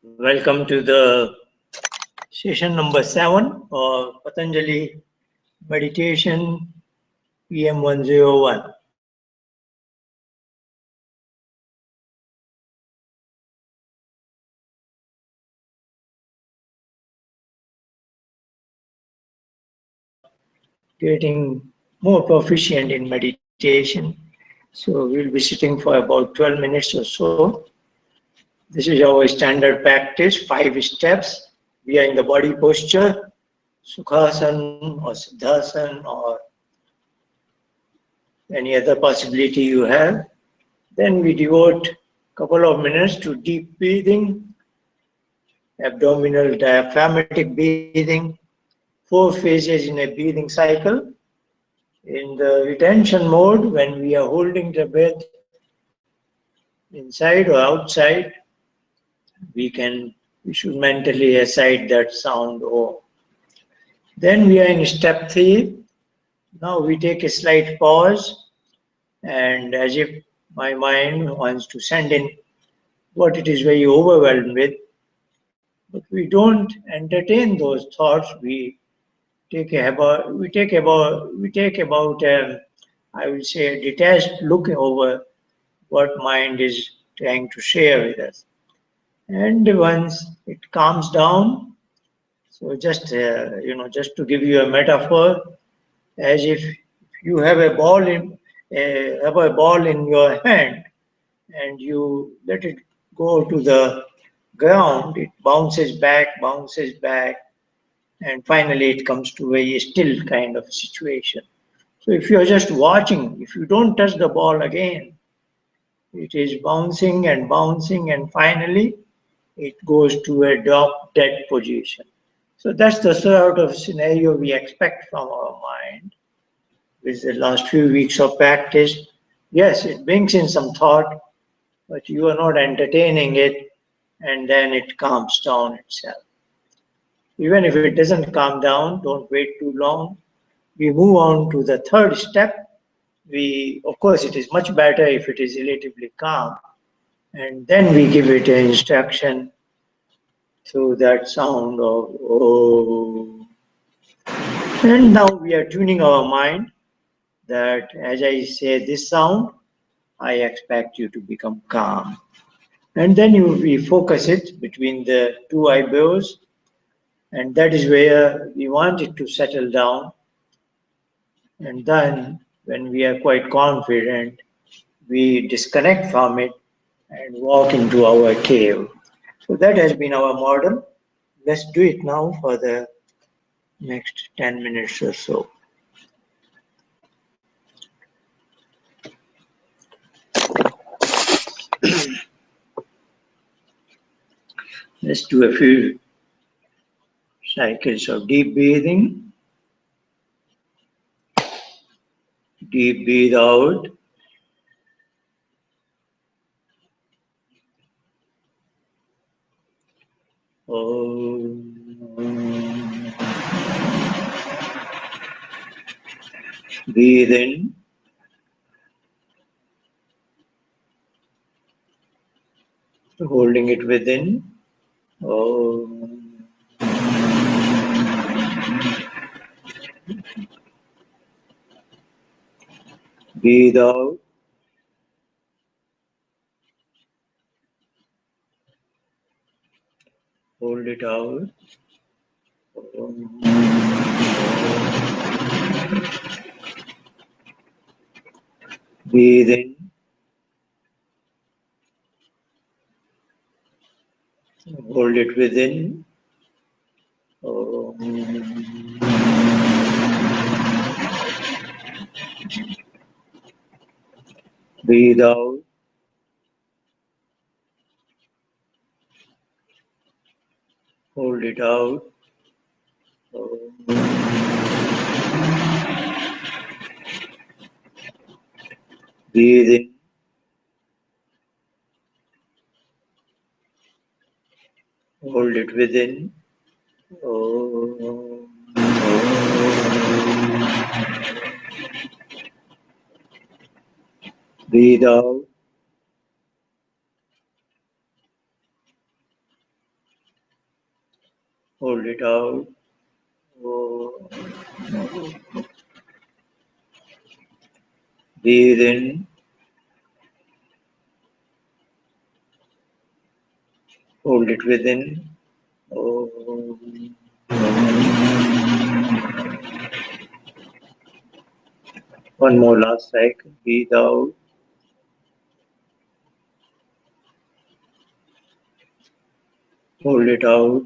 Welcome to the session number 7 of Patanjali Meditation PM101. Getting more proficient in meditation. So we'll be sitting for about 12 minutes or so. This is our standard practice, 5 steps. We are in the body posture, Sukhasana or Siddhasana or any other possibility you have. Then we devote a couple of minutes to deep breathing, abdominal diaphragmatic breathing, 4 phases in a breathing cycle. In the retention mode, when we are holding the breath inside or outside, we should mentally aside that sound O. Then we are in step 3. Now we take a slight pause, and as if my mind wants to send in what it is very overwhelmed with, but we don't entertain those thoughts. We take about I will say a detached look over what mind is trying to share with us. And once it calms down, so just just to give you a metaphor, as if you have a ball in your hand, and you let it go to the ground, it bounces back, and finally it comes to a still kind of situation. So if you're just watching, if you don't touch the ball again, it is bouncing, and finally it goes to a drop dead position. So that's the sort of scenario we expect from our mind. With the last few weeks of practice, yes, it brings in some thought, but you are not entertaining it, and then it calms down itself. Even if it doesn't calm down, don't wait too long. We move on to the 3rd step. Of course, it is much better if it is relatively calm, and then we give it an instruction through that sound of oh. And now we are tuning our mind that as I say this sound, I expect you to become calm. And then we focus it between the 2 eyebrows, and that is where we want it to settle down. And then, when we are quite confident, we disconnect from it and walk into our cave. So that has been our model. Let's do it now for the next 10 minutes or so. Let's do a few cycles of deep breathing. Deep breathe out. Breathe in. Holding it within. Breathe out. Hold it out. Breathe in. Hold it within. Breathe out. Hold it out. Breathe in. Hold it within. Breathe out. hold it out. Oh. Breathe in, hold it within. Oh. One more last cycle. Breathe out. Hold it out.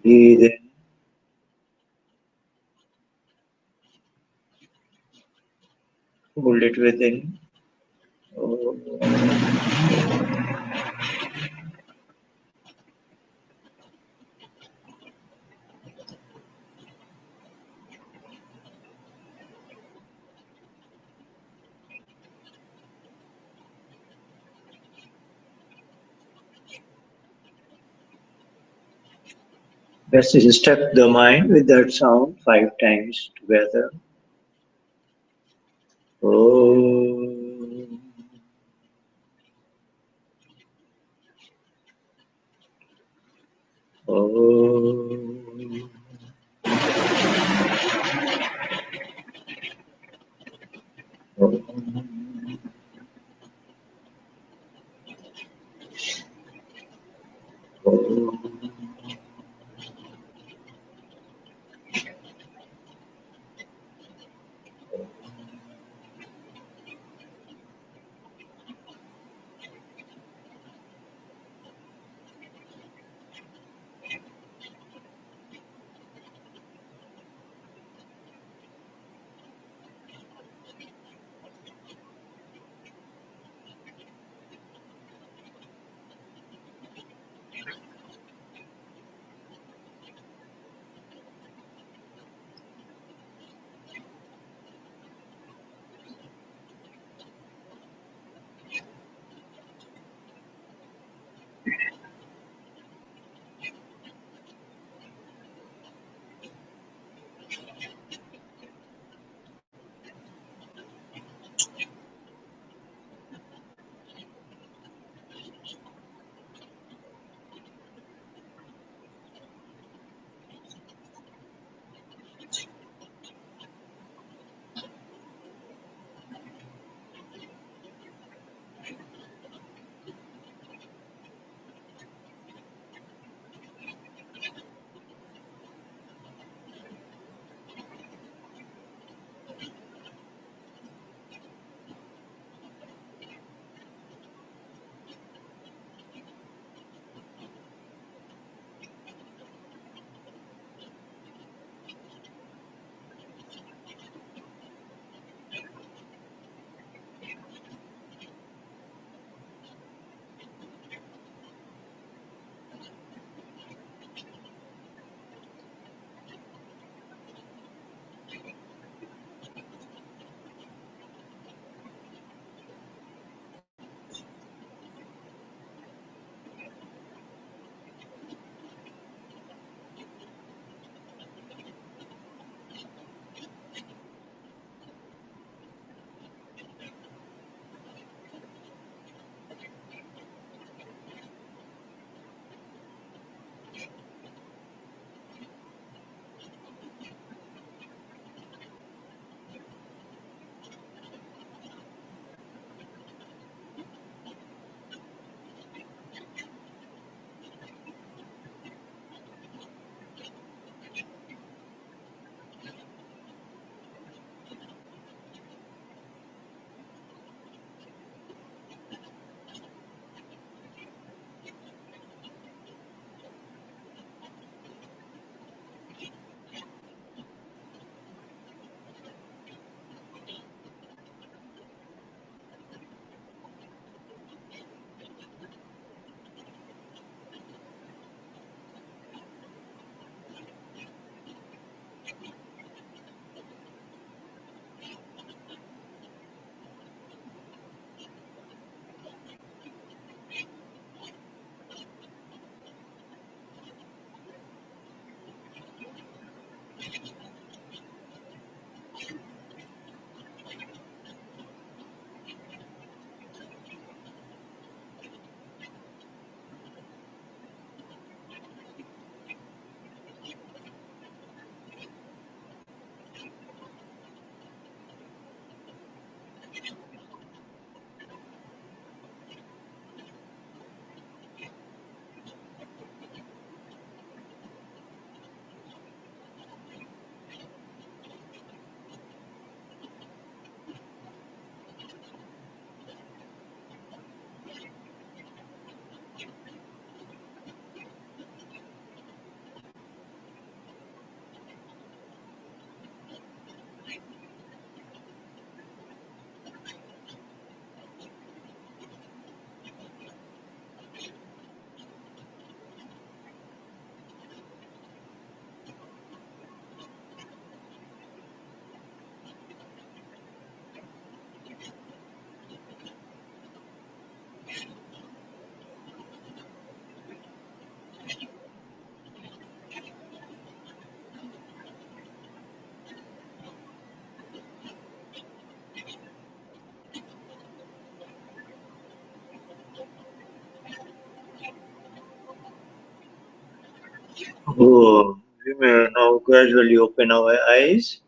Breathe in. Hold it within. Oh. Let's step the mind with that sound 5 times together. Oh. Oh. Oh. Oh. Oh, we may now gradually open our eyes.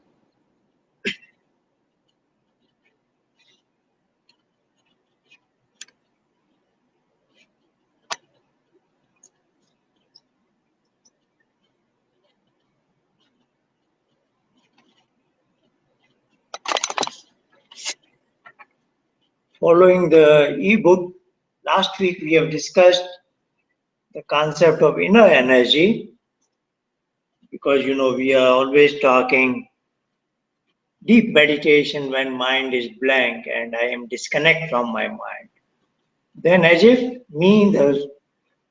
Following the ebook, last week we have discussed the concept of inner energy, because we are always talking deep meditation when mind is blank and I am disconnect from my mind. Then as if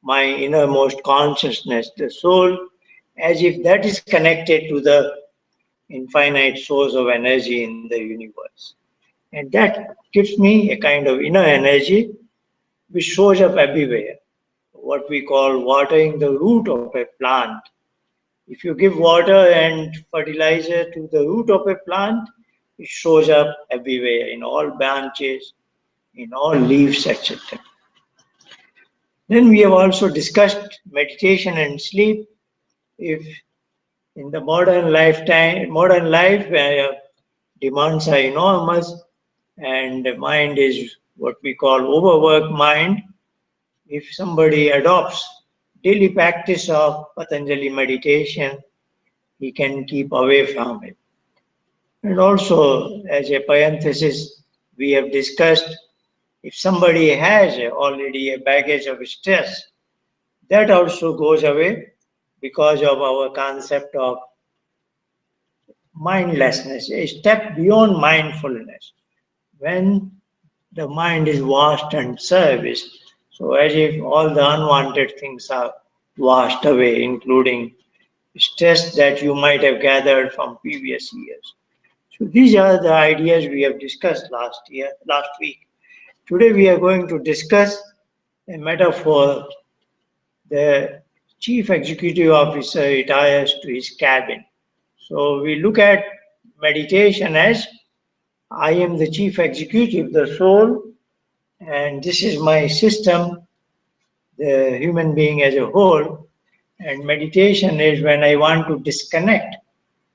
my innermost consciousness, the soul, as if that is connected to the infinite source of energy in the universe. And that gives me a kind of inner energy which shows up everywhere. What we call watering the root of a plant. If you give water and fertilizer to the root of a plant, it shows up everywhere in all branches, in all leaves, etc. Then we have also discussed meditation and sleep. If in the modern life where demands are enormous and the mind is what we call overworked mind, if somebody adopts daily practice of Patanjali meditation, he can keep away from it. And also, as a parenthesis, we have discussed if somebody has already a baggage of stress, that also goes away because of our concept of mindlessness, a step beyond mindfulness. When the mind is washed and serviced, so as if all the unwanted things are washed away, including stress that you might have gathered from previous years. So these are the ideas we have discussed last week. Today we are going to discuss a metaphor. The chief executive officer retires to his cabin. So we look at meditation as I am the chief executive, the soul, and this is my system, the human being as a whole. And meditation is when I want to disconnect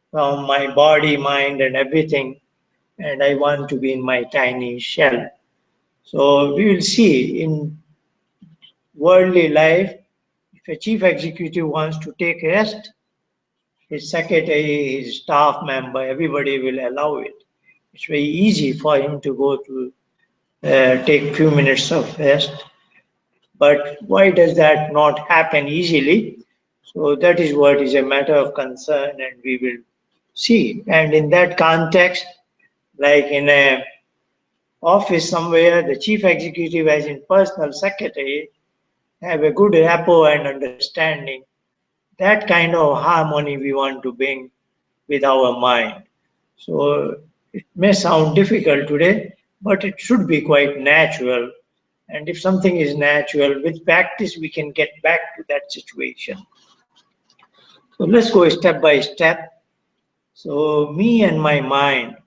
from my body, mind, and everything, and I want to be in my tiny shell. So we will see in worldly life, if a chief executive wants to take rest, his secretary, his staff member, everybody will allow it. It's very easy for him to go to take few minutes of rest. But why does that not happen easily? So that is what is a matter of concern, and we will see. And in that context, like in a office somewhere, the chief executive as in personal secretary have a good rapport and understanding. That kind of harmony we want to bring with our mind. So it may sound difficult today, but it should be quite natural. And if something is natural, with practice, we can get back to that situation. So let's go step by step. So me and my mind,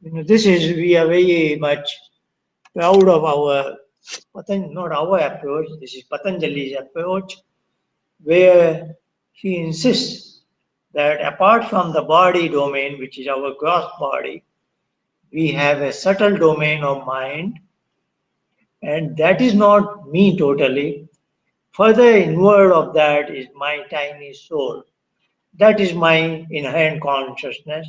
we are very much proud of not our approach, this is Patanjali's approach, where he insists that apart from the body domain, which is our gross body, we have a subtle domain of mind, and that is not me totally. Further inward of that is my tiny soul. That is my inherent consciousness.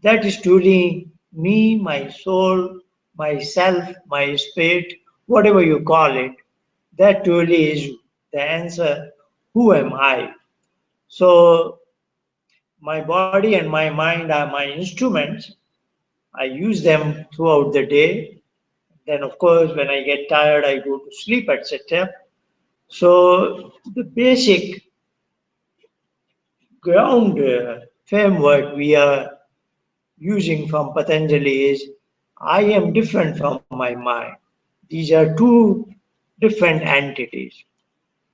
That is truly me, my soul, myself, my spirit, whatever you call it. That truly is the answer. Who am I? So, my body and my mind are my instruments. I use them throughout the day. Then, of course, when I get tired, I go to sleep, etc. So, the basic ground framework we are using from Patanjali is I am different from my mind. These are two different entities.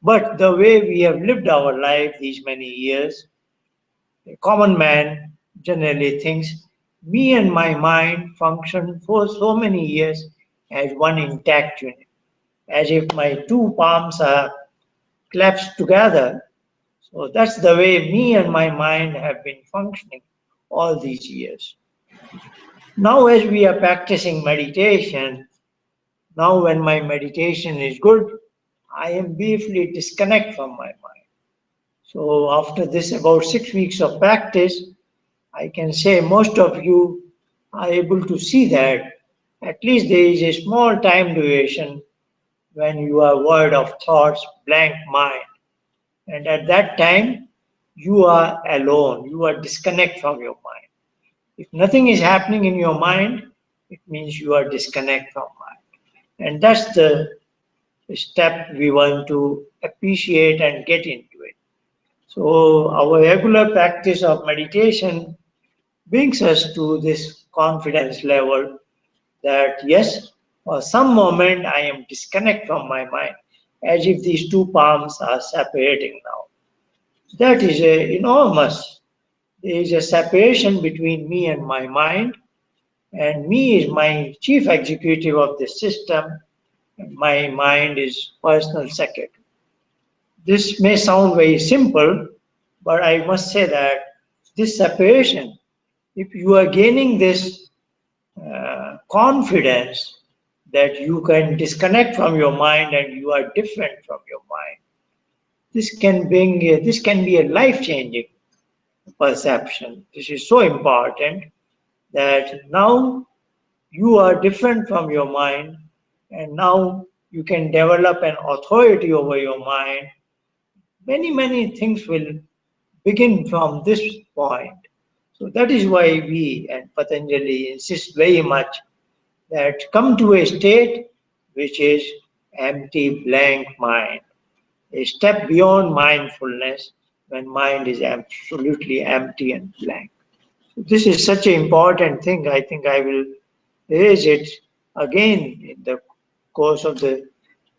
But the way we have lived our life these many years, a common man generally thinks me and my mind function for so many years as one intact unit, as if my two palms are clasped together. So that's the way me and my mind have been functioning all these years. Now, as we are practicing meditation, now when my meditation is good, I am briefly disconnect from my mind. So after this about 6 weeks of practice, I can say most of you are able to see that at least there is a small time duration when you are void of thoughts, blank mind. And at that time, you are alone, you are disconnect from your mind. If nothing is happening in your mind, it means you are disconnect from mind. And that's the step we want to appreciate and get into it. So, our regular practice of meditation brings us to this confidence level that yes, for some moment I am disconnect from my mind, as if these two palms are separating now. That is a enormous. There is a separation between me and my mind, and me is my chief executive of the system, and my mind is personal secretary. This may sound very simple, but I must say that this separation, if you are gaining this confidence that you can disconnect from your mind and you are different from your mind, this can be a life changing perception. This is so important that now you are different from your mind, and now you can develop an authority over your mind. Many things will begin from this point. So that is why we and Patanjali insist very much that come to a state which is empty, blank mind, a step beyond mindfulness when mind is absolutely empty and blank. So this is such an important thing. I think I will raise it again in the course of the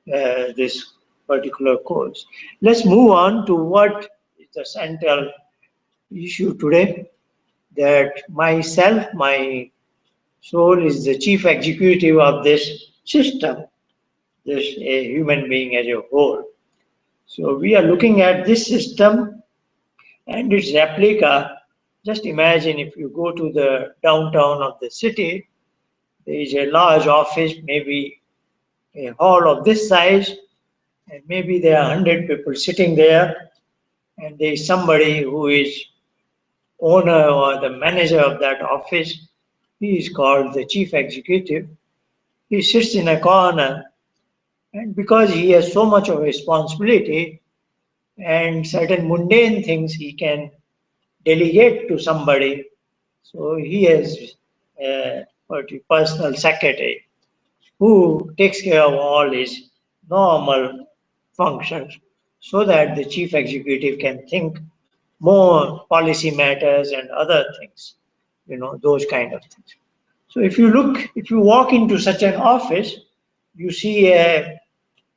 this particular course. Let's move on to what is the central issue today, that myself, my soul is the chief executive of this system, this a human being as a whole. So we are looking at this system and its replica. Just imagine if you go to the downtown of the city, there is a large office, maybe a hall of this size, and maybe there are 100 people sitting there, and there is somebody who is owner or the manager of that office. He is called the chief executive. He sits in a corner, and because he has so much of responsibility and certain mundane things he can delegate to somebody, so he has a personal secretary who takes care of all his normal functions so that the chief executive can think more policy matters and other things, those kind of things. So if you walk into such an office, you see a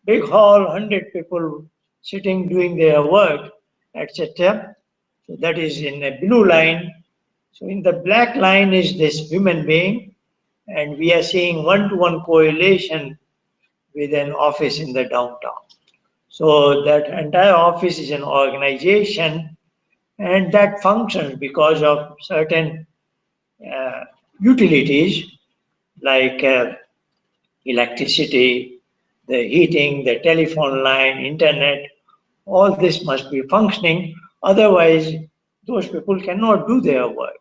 big hall, 100 people sitting doing their work, etc. So that is in a blue line. So in the black line is this human being, and we are seeing one-to-one correlation with an office in the downtown. So that entire office is an organization, and that functions because of certain uh, utilities like electricity, the heating, the telephone line, internet, all this must be functioning. Otherwise, those people cannot do their work.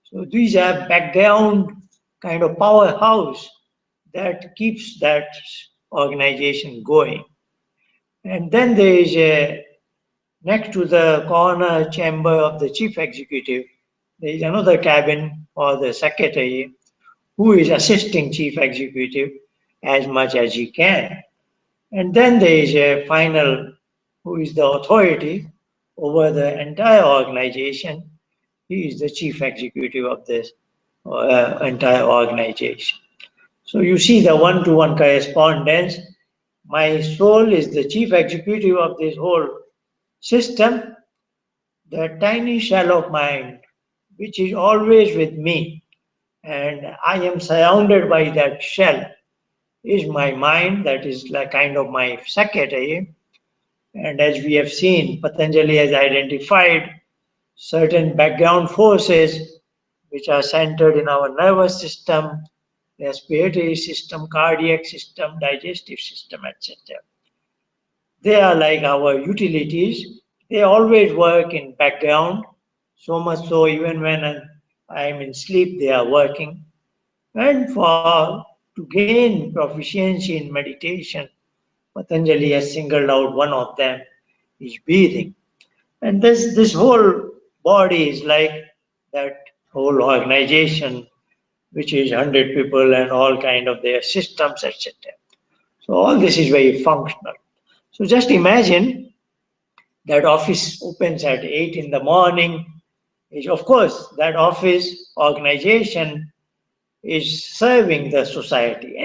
So these are background kind of powerhouse that keeps that organization going. And then there is a, next to the corner chamber of the chief executive, there is another cabin for the secretary who is assisting chief executive as much as he can. And then there is a final who is the authority over the entire organization. He is the chief executive of this entire organization. So you see the one-to-one correspondence. My soul is the chief executive of this whole system, the tiny shell of mind, which is always with me, and I am surrounded by that shell, is my mind, that is like kind of my secretary. And as we have seen, Patanjali has identified certain background forces which are centered in our nervous system, respiratory system, cardiac system, digestive system, etc. They are like our utilities. They always work in background, so much so even when I am in sleep, they are working. And for to gain proficiency in meditation, Patanjali has singled out one of them is breathing. And this whole body is like that whole organization, which is 100 people and all kind of their systems, etc. So all this is very functional. So just imagine that office opens at 8 in the morning. Is of course that office organization is serving the society.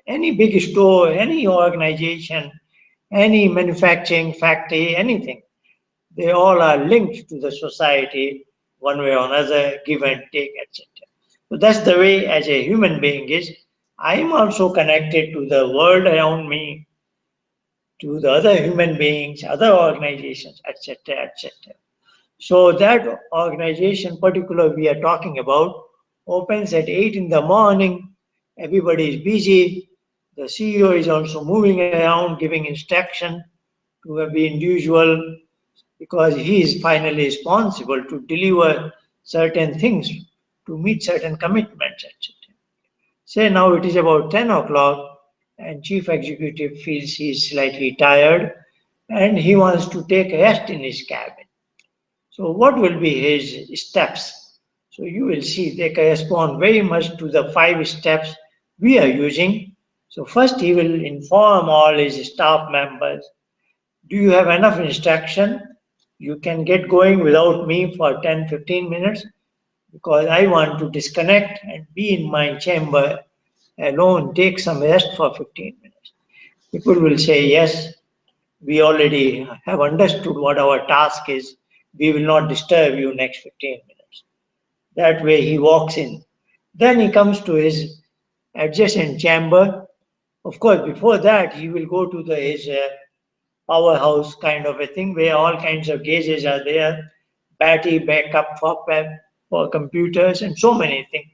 Any big store, any organization, any manufacturing factory, anything, they all are linked to the society one way or another, give and take, etc. So that's the way as a human being is. I am also connected to the world around me, to the other human beings, other organizations, etc., etc. So that organization, particular we are talking about, opens at 8 in the morning. Everybody is busy. The CEO is also moving around, giving instruction to every individual because he is finally responsible to deliver certain things, to meet certain commitments, etc. Say now it is about 10 o'clock and chief executive feels he is slightly tired and he wants to take rest in his cabin. So what will be his steps? So you will see they correspond very much to the 5 steps we are using. So first he will inform all his staff members, do you have enough instruction? You can get going without me for 10-15 minutes because I want to disconnect and be in my chamber alone, take some rest for 15 minutes. People will say, yes, we already have understood what our task is. We will not disturb you next 15 minutes. That way he walks in. Then he comes to his adjacent chamber. Of course, before that, he will go to his powerhouse kind of a thing where all kinds of gauges are there, battery backup for computers and so many things.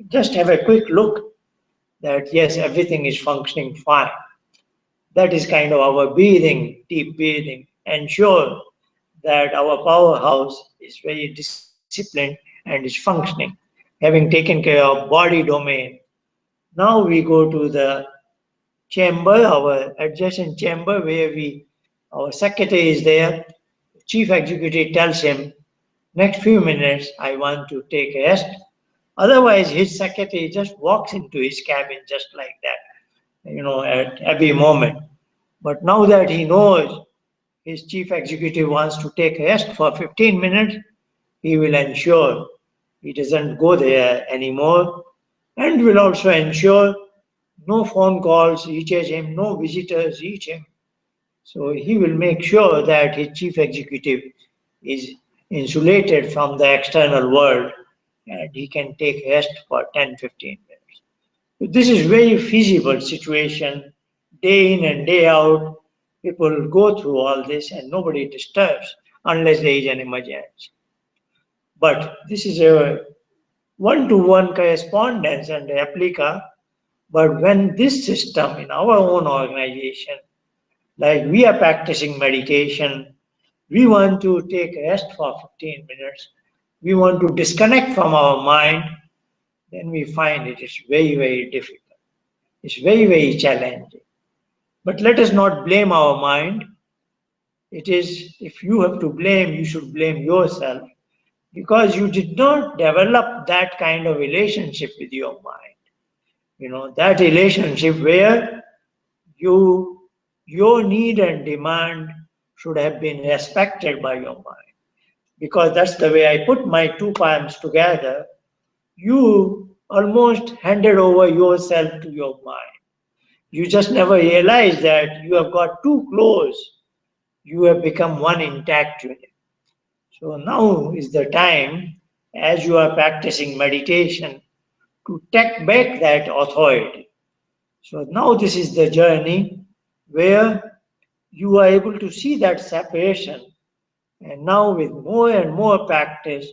Just have a quick look that yes, everything is functioning fine. That is kind of our breathing, deep breathing. Ensure that our powerhouse is very disciplined and is functioning, having taken care of body domain. Now we go to the chamber, our adjacent chamber where our secretary is there. The chief executive tells him, next few minutes I want to take rest. Otherwise, his secretary just walks into his cabin just like that, at every moment. But now that he knows his chief executive wants to take rest for 15 minutes, he will ensure he doesn't go there anymore and will also ensure no phone calls reaches him, no visitors reach him. So he will make sure that his chief executive is insulated from the external world and he can take rest for 10-15 minutes. So this is very feasible situation, day in and day out. People go through all this and nobody disturbs unless there is an emergency. But this is a one-to-one correspondence and replica. But when this system in our own organization, like we are practicing meditation, we want to take rest for 15 minutes, we want to disconnect from our mind, then we find it is very, very difficult. It's very, very challenging. But let us not blame our mind. It is, if you have to blame, you should blame yourself because you did not develop that kind of relationship with your mind. That relationship where you, your need and demand should have been respected by your mind. Because that's the way I put my two palms together. You almost handed over yourself to your mind. You just never realized that you have got too close. You have become one intact unit. So now is the time, as you are practicing meditation, to take back that authority. So now this is the journey where you are able to see that separation. And now with more and more practice,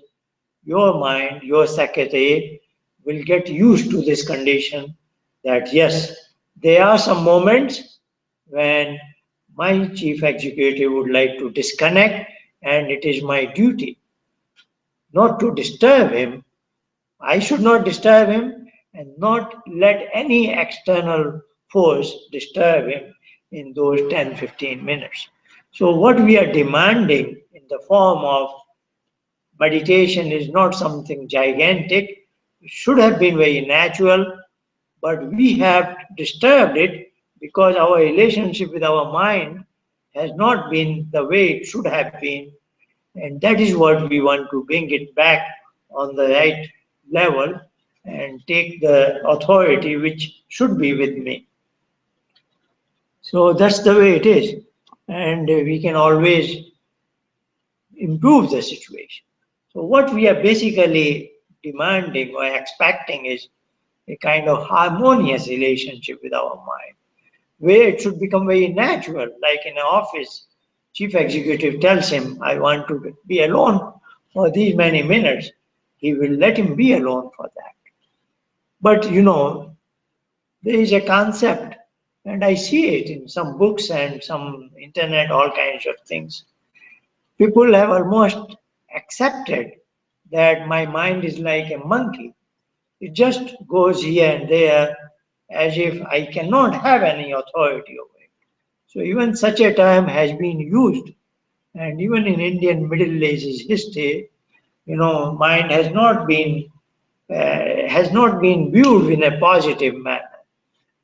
your mind, your secretary will get used to this condition that yes, there are some moments when my chief executive would like to disconnect and it is my duty not to disturb him. I should not disturb him and not let any external force disturb him in those 10-15 minutes. So, what we are demanding in the form of meditation is not something gigantic, it should have been very natural, but we have disturbed it because our relationship with our mind has not been the way it should have been. And that is what we want to bring it back on the right level and take the authority which should be with me. So that's the way it is. And we can always improve the situation. So what we are basically demanding or expecting is a kind of harmonious relationship with our mind, where it should become very natural, like in an office. Chief executive tells him, I want to be alone for these many minutes. He will let him be alone for that. But there is a concept, and I see it in some books and some internet, all kinds of things. People have almost accepted that my mind is like a monkey. It just goes here and there as if I cannot have any authority over it. So even such a term has been used, and even in Indian Middle Ages history, mind has not been viewed in a positive manner.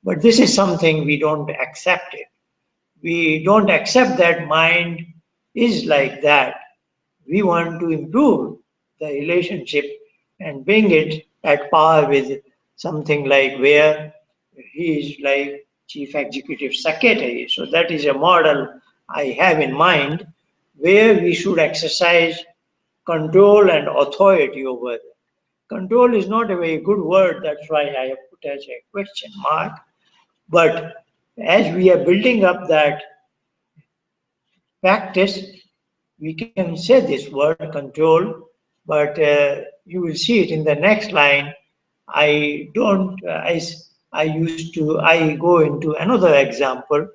But this is something we don't accept it. We don't accept that mind is like that. We want to improve the relationship and bring it at par with something like where he is like chief executive secretary. So that is a model I have in mind where we should exercise control and authority over them. Control is not a very good word, that's why I have put as a question mark. But as we are building up that practice, we can say this word control, but you will see it in the next line. I don't, I go into another example.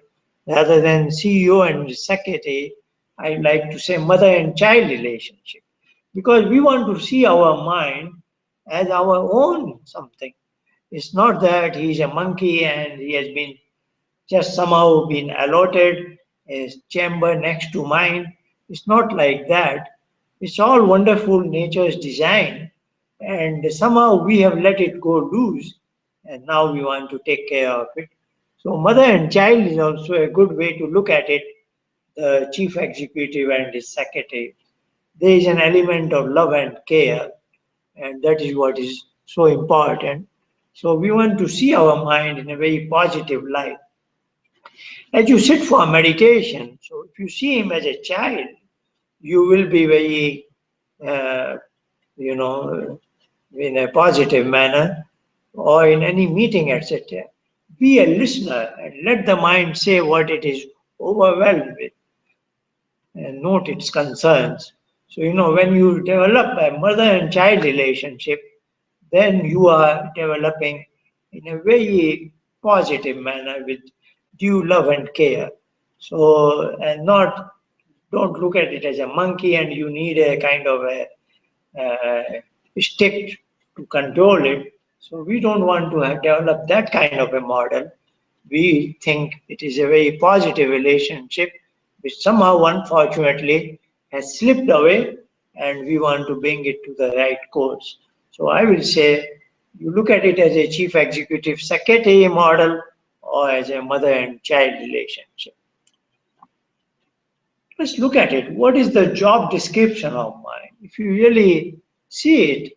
Rather than CEO and secretary, I like to say mother and child relationship. Because we want to see our mind as our own something. It's not that he's a monkey and he has been just somehow been allotted a chamber next to mine. It's not like that. It's all wonderful nature's design, and somehow we have let it go loose, and now we want to take care of it. So, mother and child is also a good way to look at it. The chief executive and his secretary. There is an element of love and care, and that is what is so important. So, we want to see our mind in a very positive light. As you sit for meditation, so if you see him as a child, you will be very, uh, you know, in a positive manner, or in any meeting, etc. Be a listener and let the mind say what it is overwhelmed with and note its concerns. So, when you develop a mother and child relationship, then you are developing in a very positive manner with due love and care. So, and not, don't look at it as a monkey and you need a kind of a stick to control it. So we don't want to develop that kind of a model. We think it is a very positive relationship which somehow unfortunately has slipped away, and we want to bring it to the right course. So I will say you look at it as a chief executive secretary model or as a mother and child relationship. Let's look at it. What is the job description of mine? If you really see it,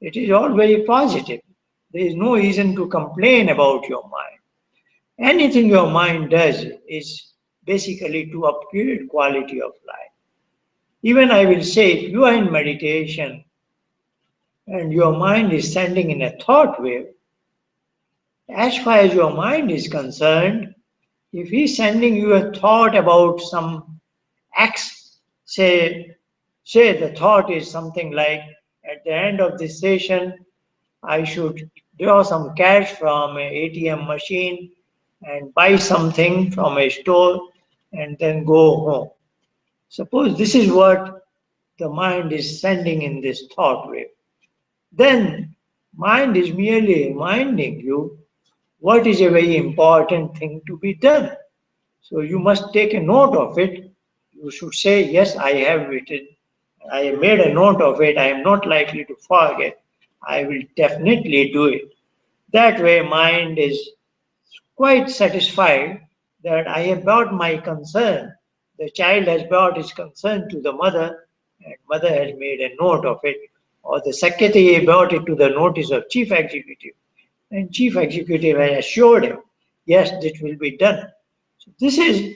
it is all very positive. There is no reason to complain about your mind. Anything your mind does is basically to upgrade quality of life. Even I will say, if you are in meditation and your mind is sending in a thought wave, as far as your mind is concerned, if he's sending you a thought about some X, say the thought is something like, at the end of this session, I should draw some cash from an ATM machine and buy something from a store and then go home. Suppose this is what the mind is sending in this thought wave. Then mind is merely reminding you what is a very important thing to be done. So you must take a note of it. You should say, yes, I have written. I have made a note of it. I am not likely to forget. I will definitely do it. That way mind is quite satisfied that I have brought my concern. The child has brought his concern to the mother, and mother has made a note of it, or the secretary brought it to the notice of chief executive, and chief executive has assured him, yes, this will be done. So this is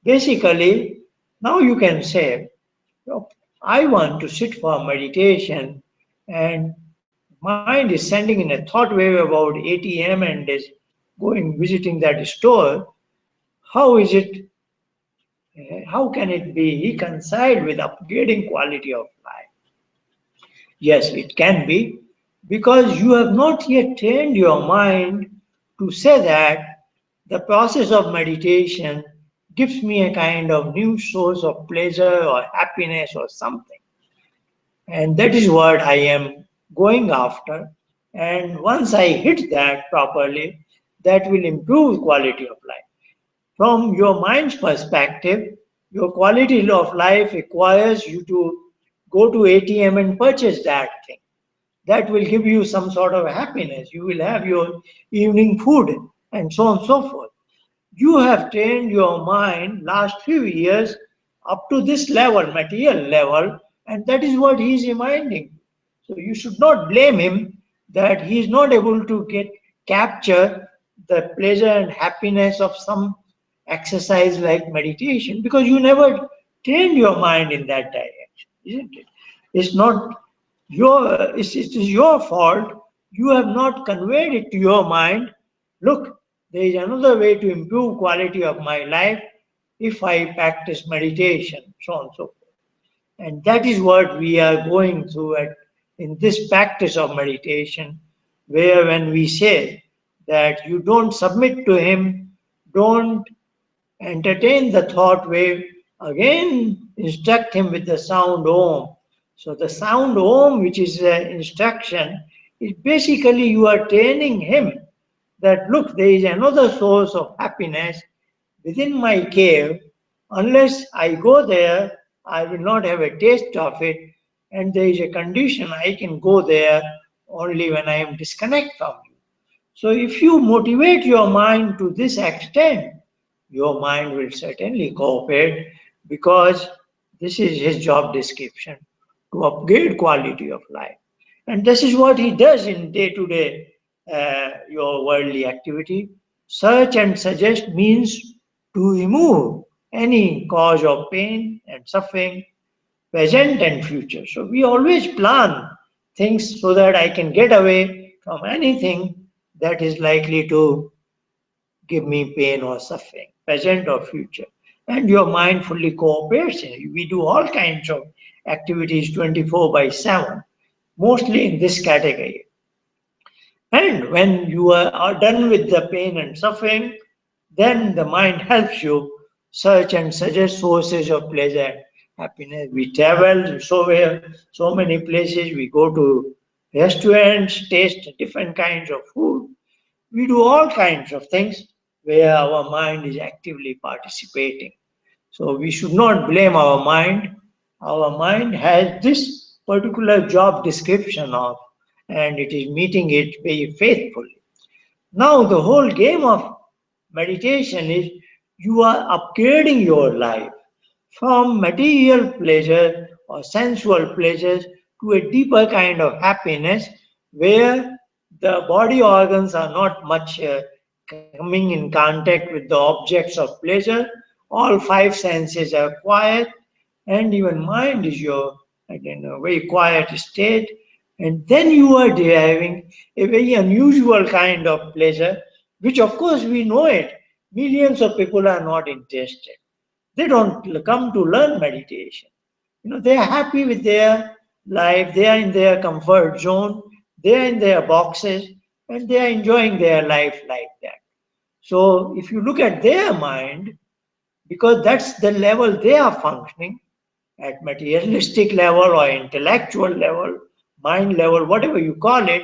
basically, now you can say, I want to sit for meditation, and mind is sending in a thought wave about ATM and is going visiting that store. How is it? How can it be reconciled with upgrading quality of life? Yes, it can be, because you have not yet trained your mind to say that the process of meditation gives me a kind of new source of pleasure or happiness or something. And that is what I am going after. And once I hit that properly, that will improve quality of life. From your mind's perspective, your quality of life requires you to go to ATM and purchase that thing. That will give you some sort of happiness. You will have your evening food and so on and so forth. You have trained your mind last few years up to this level, material level, and that is what he is reminding. So you should not blame him that he is not able to capture the pleasure and happiness of some exercise like meditation, because you never trained your mind in that direction, isn't it? It's not it is your fault. You have not conveyed it to your mind. Look, there is another way to improve quality of my life if I practice meditation, so on and so forth. And that is what we are going through in this practice of meditation, where when we say that you don't submit to him, don't entertain the thought wave, again instruct him with the sound Om. So the sound Om, which is instruction, is basically you are training him that look, there is another source of happiness within my cave. Unless I go there, I will not have a taste of it, and there is a condition I can go there only when I am disconnected from you. So if you motivate your mind to this extent, your mind will certainly cooperate, because this is his job description, to upgrade quality of life. And this is what he does in day-to-day your worldly activity. Search and suggest means to remove any cause of pain and suffering, present and future. So we always plan things so that I can get away from anything that is likely to give me pain or suffering, present or future. And your mind fully cooperates. We do all kinds of activities 24/7, mostly in this category. And when you are done with the pain and suffering, then the mind helps you search and suggest sources of pleasure and happiness. We travel so many places, we go to restaurants, taste different kinds of food. We do all kinds of things where our mind is actively participating. So we should not blame our mind. Our mind has this particular job description of, and it is meeting it very faithfully. Now, the whole game of meditation is you are upgrading your life from material pleasure or sensual pleasures to a deeper kind of happiness where the body organs are not much coming in contact with the objects of pleasure. All five senses are quiet, and even mind is your again a very quiet state, and then you are deriving a very unusual kind of pleasure, which of course we know it. Millions of people are not interested. They don't come to learn meditation. They are happy with their life, they are in their comfort zone, they are in their boxes, and they are enjoying their life like that. So if you look at their mind, because that's the level they are functioning, at materialistic level or intellectual level, mind level, whatever you call it,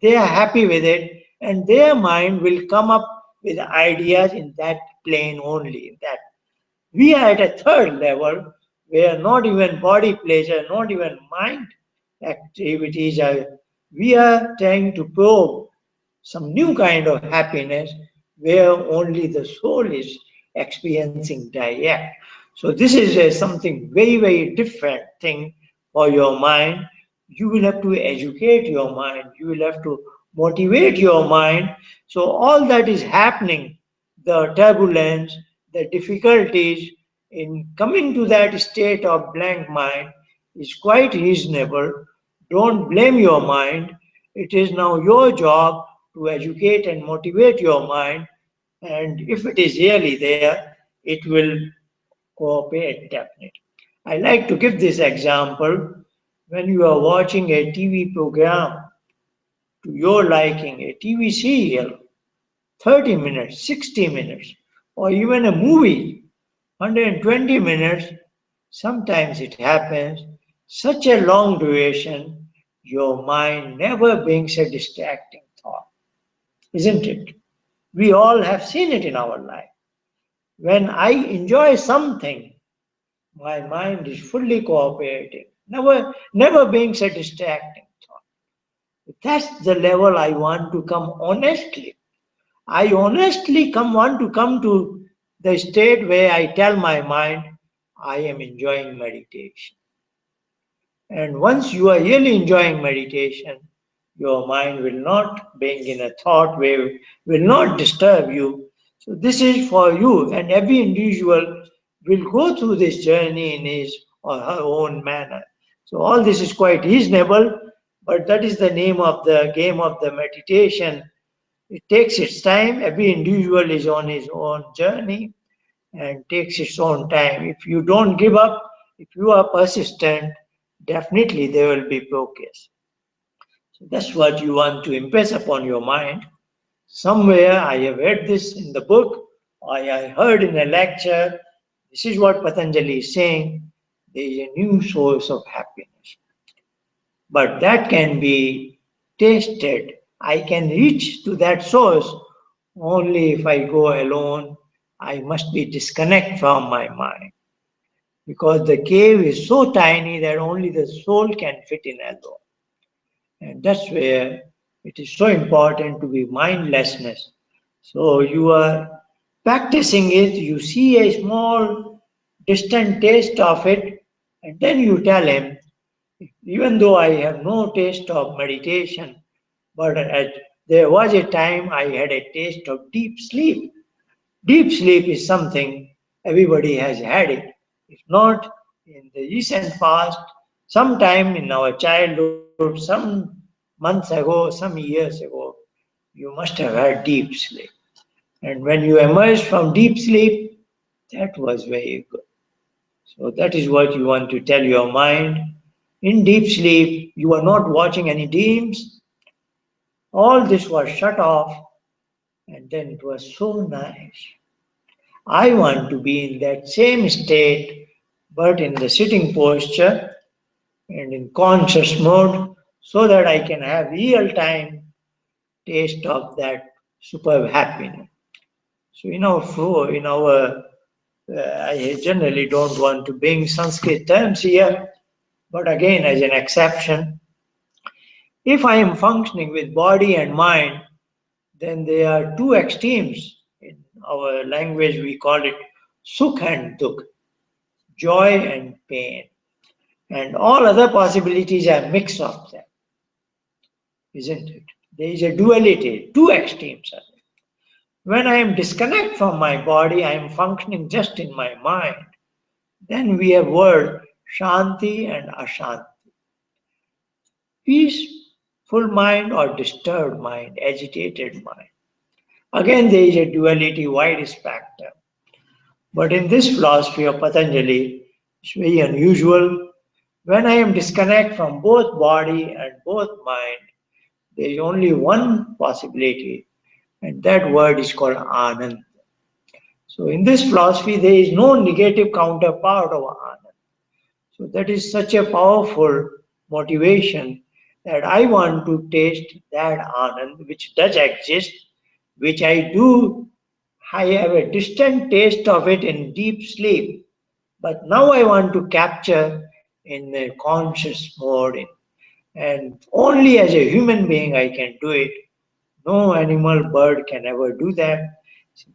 they are happy with it, and their mind will come up with ideas in that plane only. That we are at a third level where not even body pleasure, not even mind activities are. We are trying to probe some new kind of happiness where only the soul is experiencing direct. So this is something very, very different thing for your mind. You will have to educate your mind. You will have to motivate your mind. So all that is happening, the turbulence, the difficulties in coming to that state of blank mind is quite reasonable. Don't blame your mind. It is now your job to educate and motivate your mind. And if it is really there, it will cooperate definitely. I like to give this example when you are watching a TV program to your liking, a TV serial, 30 minutes, 60 minutes, or even a movie, 120 minutes, sometimes it happens, such a long duration, your mind never brings a distracting thought, isn't it? We all have seen it in our life. When I enjoy something, my mind is fully cooperating, never brings a distracting thought. That's the level I want to come honestly. I honestly want to come to the state where I tell my mind I am enjoying meditation. And once you are really enjoying meditation, your mind will not bring in a thought wave, will not disturb you. So this is for you, and every individual will go through this journey in his or her own manner. So all this is quite reasonable, but that is the name of the game of the meditation. It takes its time. Every individual is on his own journey and takes its own time. If you don't give up, if you are persistent, definitely there will be progress. So that's what you want to impress upon your mind. Somewhere I have read this in the book, or I heard in a lecture. This is what Patanjali is saying. There is a new source of happiness. But that can be tasted. I can reach to that source only if I go alone. I must be disconnect from my mind because the cave is so tiny that only the soul can fit in alone. And that's where it is so important to be mindlessness. So you are practicing it, you see a small distant taste of it, and then you tell him, even though I have no taste of meditation, but there was a time I had a taste of deep sleep. Deep sleep is something everybody has had it. If not in the recent past, sometime in our childhood, some months ago, some years ago, you must have had deep sleep. And when you emerged from deep sleep, that was very good. So that is what you want to tell your mind. In deep sleep, you are not watching any dreams. All this was shut off, and then it was so nice. I want to be in that same state, but in the sitting posture and in conscious mode, so that I can have real time taste of that superb happiness. So, I generally don't want to bring Sanskrit terms here, but again, as an exception, if I am functioning with body and mind, then there are two extremes. In our language, we call it sukh and dukh, joy and pain. And all other possibilities are mix of them, isn't it? There is a duality, two extremes are there. When I am disconnect from my body, I am functioning just in my mind. Then we have word shanti and ashanti. Peaceful mind or disturbed mind, agitated mind. Again, there is a duality, wide spectrum. But in this philosophy of Patanjali, it's very unusual. When I am disconnect from both body and both mind, there is only one possibility, and that word is called Anand. So in this philosophy, there is no negative counterpart of Anand. So that is such a powerful motivation that I want to taste that Anand which does exist, which I do. I have a distant taste of it in deep sleep, but now I want to capture in a conscious mode, and only as a human being I can do it. No animal, bird can ever do that.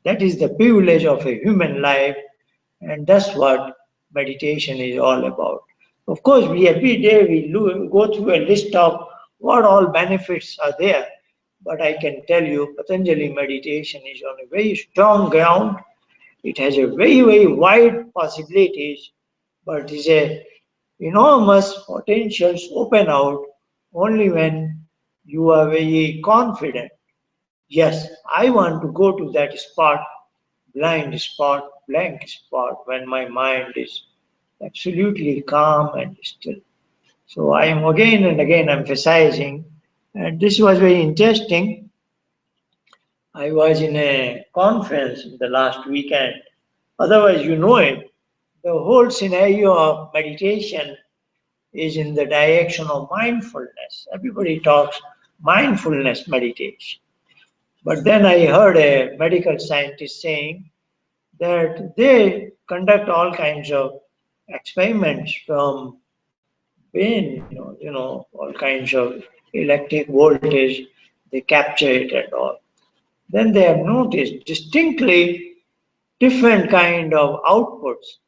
That is the privilege of a human life, and that's what meditation is all about. Of course, we every day we go through a list of what all benefits are there, but I can tell you, Patanjali meditation is on a very strong ground. It has a very wide possibilities, but is a enormous potentials open out only when you are very confident. Yes, I want to go to that spot, blind spot, blank spot, when my mind is absolutely calm and still. So I am again and again emphasizing, and this was very interesting. I was in a conference in the last weekend. Otherwise, you know it. The whole scenario of meditation is in the direction of mindfulness. Everybody talks mindfulness meditation. But then I heard a medical scientist saying that they conduct all kinds of experiments from pain, all kinds of electric voltage, they capture it and all. Then they have noticed distinctly different kind of outputs.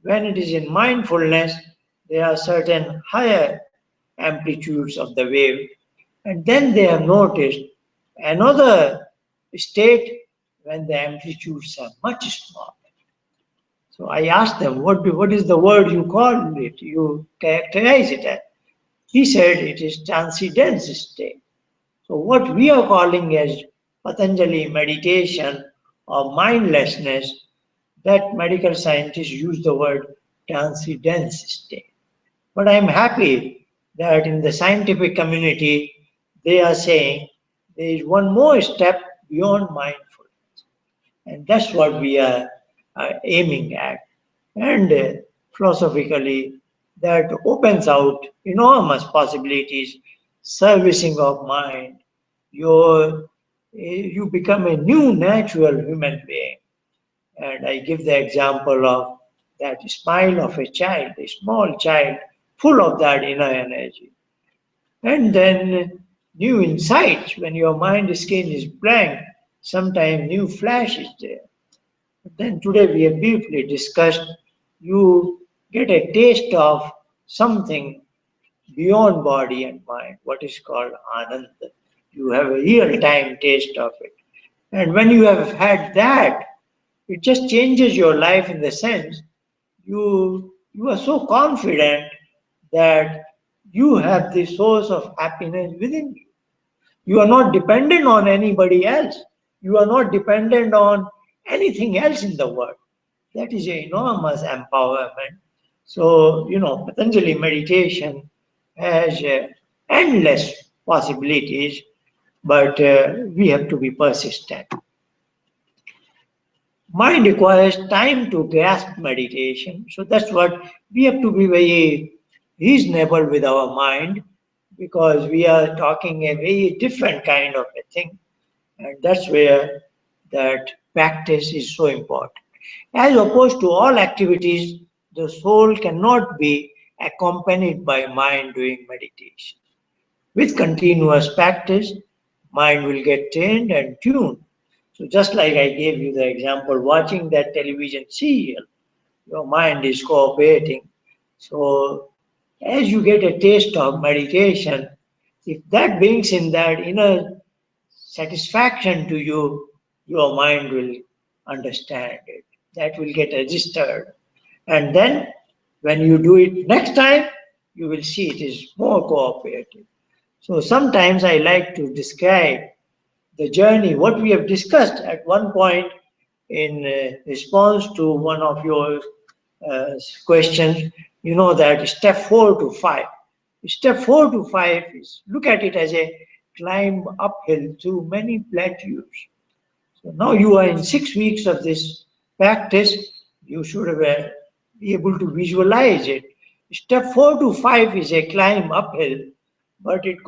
When it is in mindfulness, there are certain higher amplitudes of the wave, and then they have noticed another state when the amplitudes are much smaller. So I asked them, what is the word you call it? You characterize it as? He said it is transcendence state. So what we are calling as Patanjali meditation or mindlessness, that medical scientists use the word transcendence state. But I am happy that in the scientific community they are saying there is one more step beyond mindfulness, and that's what we are aiming at. And philosophically, that opens out enormous possibilities, servicing of mind. You become a new natural human being. And I give the example of that smile of a child, a small child, full of that inner energy. And then new insights, when your mind skin is blank, sometimes new flash is there. But then today we have briefly discussed, you get a taste of something beyond body and mind, what is called Ananda. You have a real time taste of it. And when you have had that, it just changes your life in the sense you are so confident that you have the source of happiness within you. You are not dependent on anybody else. You are not dependent on anything else in the world. That is an enormous empowerment. So, Patanjali meditation has endless possibilities, but we have to be persistent. Mind requires time to grasp meditation. So that's what we have to be very reasonable with our mind, because we are talking a very different kind of a thing. And that's where that practice is so important. As opposed to all activities, the soul cannot be accompanied by mind doing meditation. With continuous practice, mind will get trained and tuned. So just like I gave you the example, watching that television serial, your mind is cooperating. So as you get a taste of meditation, if that brings in that inner satisfaction to you, your mind will understand it. That will get registered. And then when you do it next time, you will see it is more cooperative. So sometimes I like to describe the journey, what we have discussed at one point in response to one of your uh, questions, that step 4 to 5. Step 4 to 5 is look at it as a climb uphill through many plateaus. So now you are in 6 weeks of this practice, you should be able to visualize it. Step 4 to 5 is a climb uphill, but it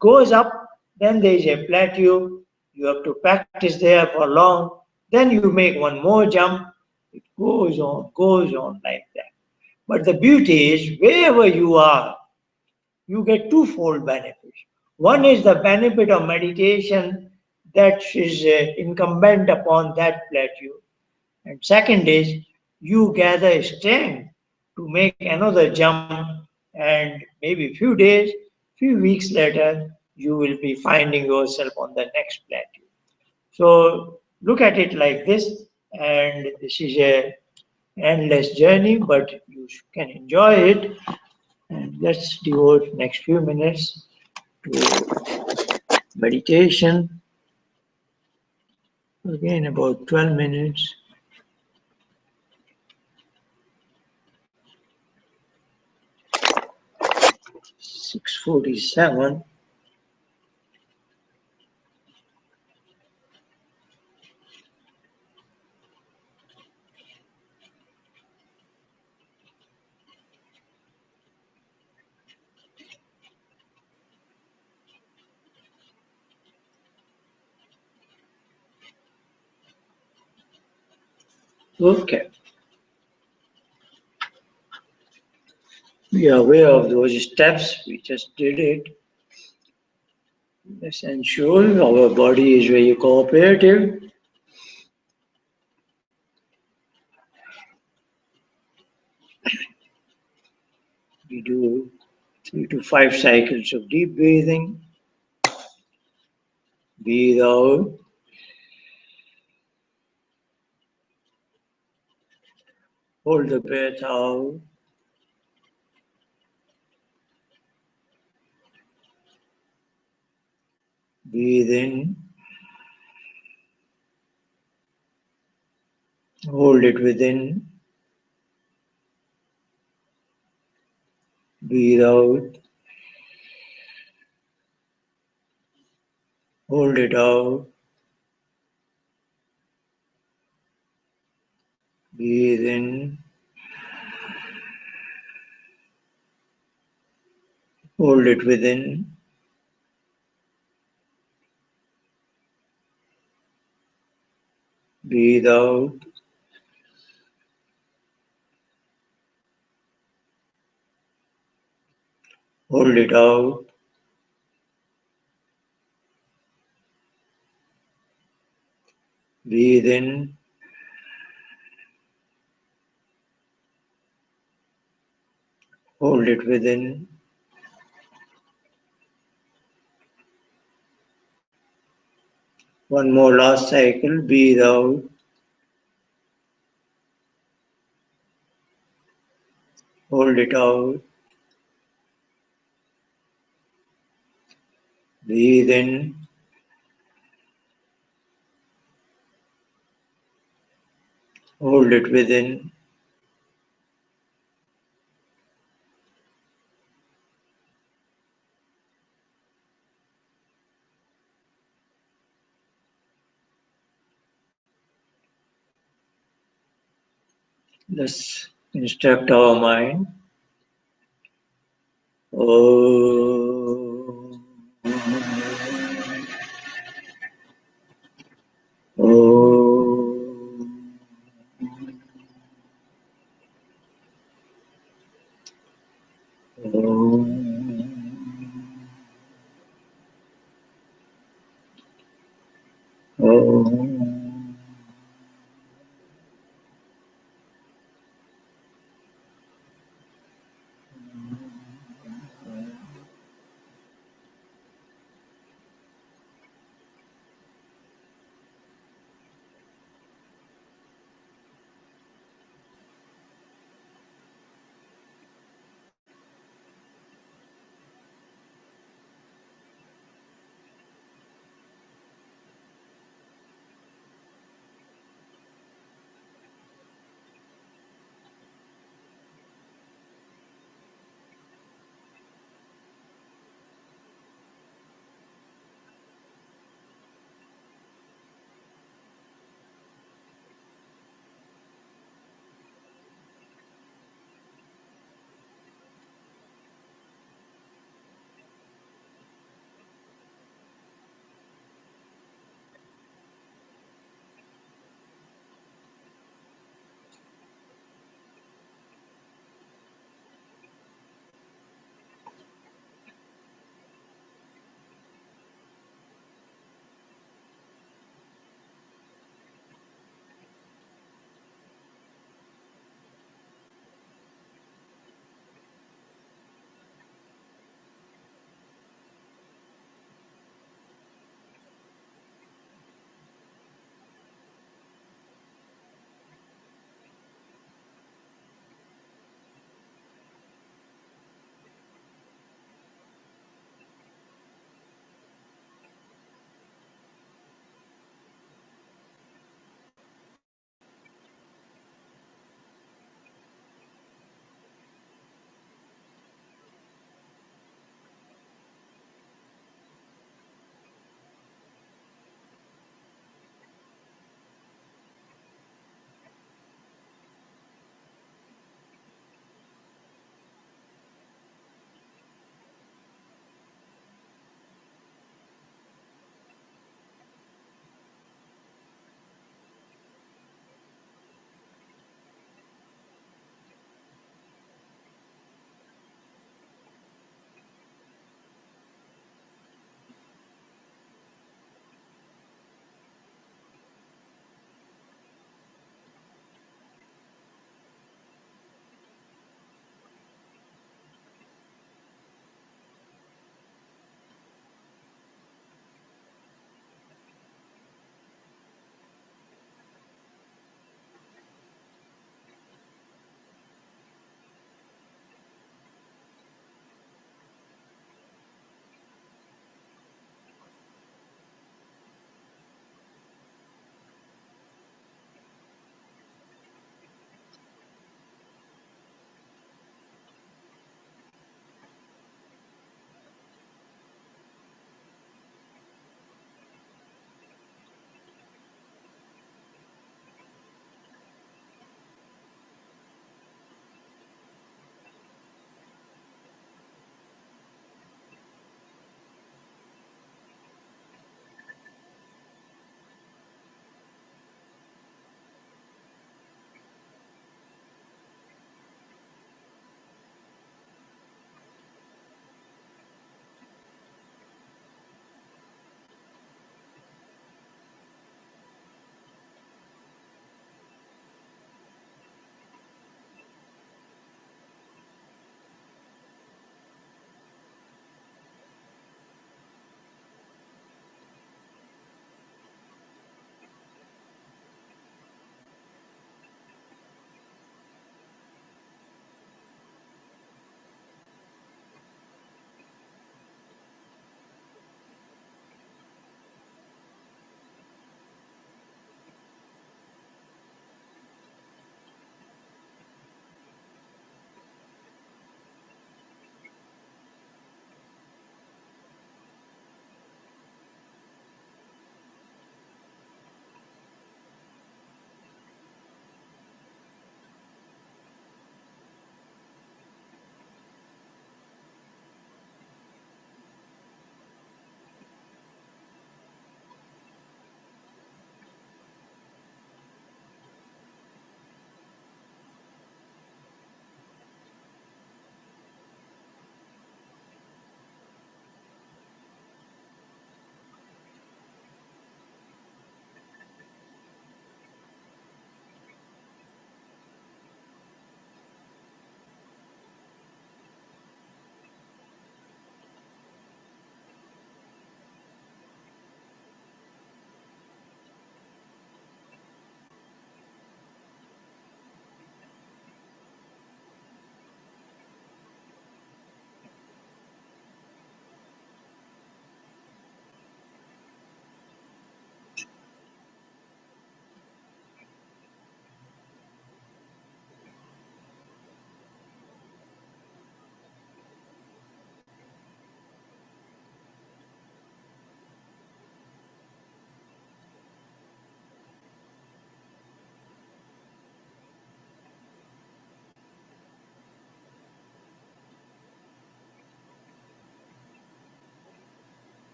goes up, then there is a plateau, you have to practice there for long, then you make one more jump, it goes on like that. But the beauty is, wherever you are, you get twofold benefits. One is the benefit of meditation that is incumbent upon that plateau. And second is you gather strength to make another jump, and maybe few days, few weeks later, you will be finding yourself on the next plateau. So look at it like this, and this is a endless journey, but you can enjoy it. And let's devote next few minutes to meditation. Again, about 12 minutes. 6:47. Okay. We are aware of those steps. We just did it. Let's ensure our body is very cooperative. We do 3 to 5 cycles of deep breathing. Breathe out. Hold the breath out. Breathe in. Hold it within. Breathe out. Hold it out. Breathe in. Hold it within. Breathe out. Hold it out. Breathe in. Hold it within. One more last cycle. Breathe out. Hold it out. Breathe in. Hold it within. Let's instruct our mind. Oh, oh, oh, oh.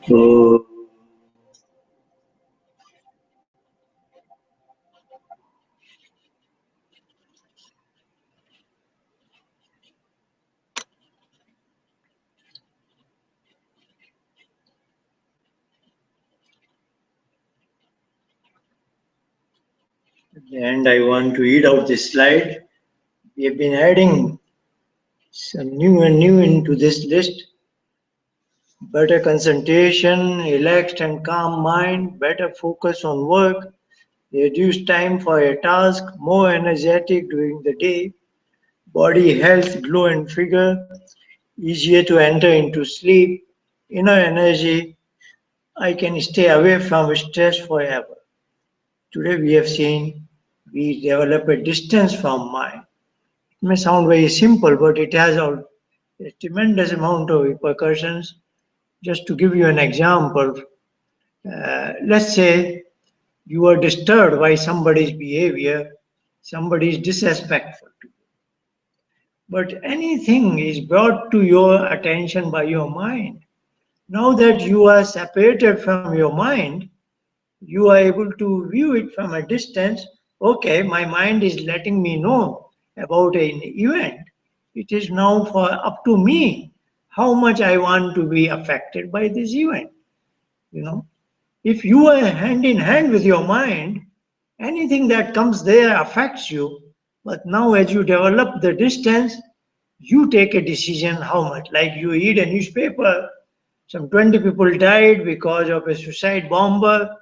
So, and I want to read out this slide. We have been adding some new and new into this list. Better concentration, relaxed and calm mind, better focus on work, reduced time for a task, more energetic during the day, body health, glow and figure, easier to enter into sleep, inner energy, I can stay away from stress forever. Today we have seen we develop a distance from mind. It may sound very simple, but it has a tremendous amount of repercussions. Just to give you an example, let's say you are disturbed by somebody's behavior, somebody is disrespectful to you. But anything is brought to your attention by your mind. Now that you are separated from your mind, you are able to view it from a distance. Okay, my mind is letting me know about an event. It is now for up to me how much I want to be affected by this event. You know, if you are hand in hand with your mind, anything that comes there affects you. But now, as you develop the distance, you take a decision how much. Like you read a newspaper, some 20 people died because of a suicide bomber,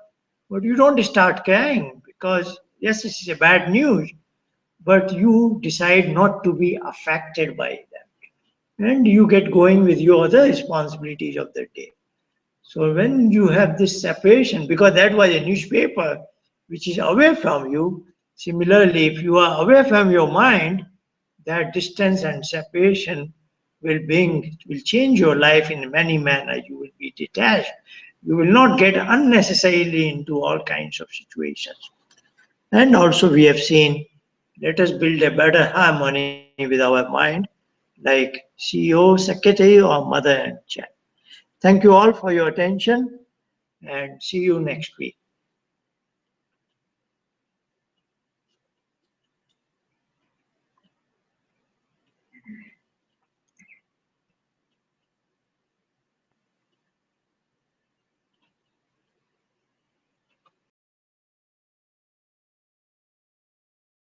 but you don't start crying because, yes, this is a bad news, but you decide not to be affected by that. And you get going with your other responsibilities of the day. So when you have this separation, because that was a newspaper which is away from you, similarly, if you are away from your mind, that distance and separation will change your life in many manners. You will be detached. You will not get unnecessarily into all kinds of situations. And also we have seen, let us build a better harmony with our mind, like CEO, secretary, or mother and child. Thank you all for your attention and see you next week.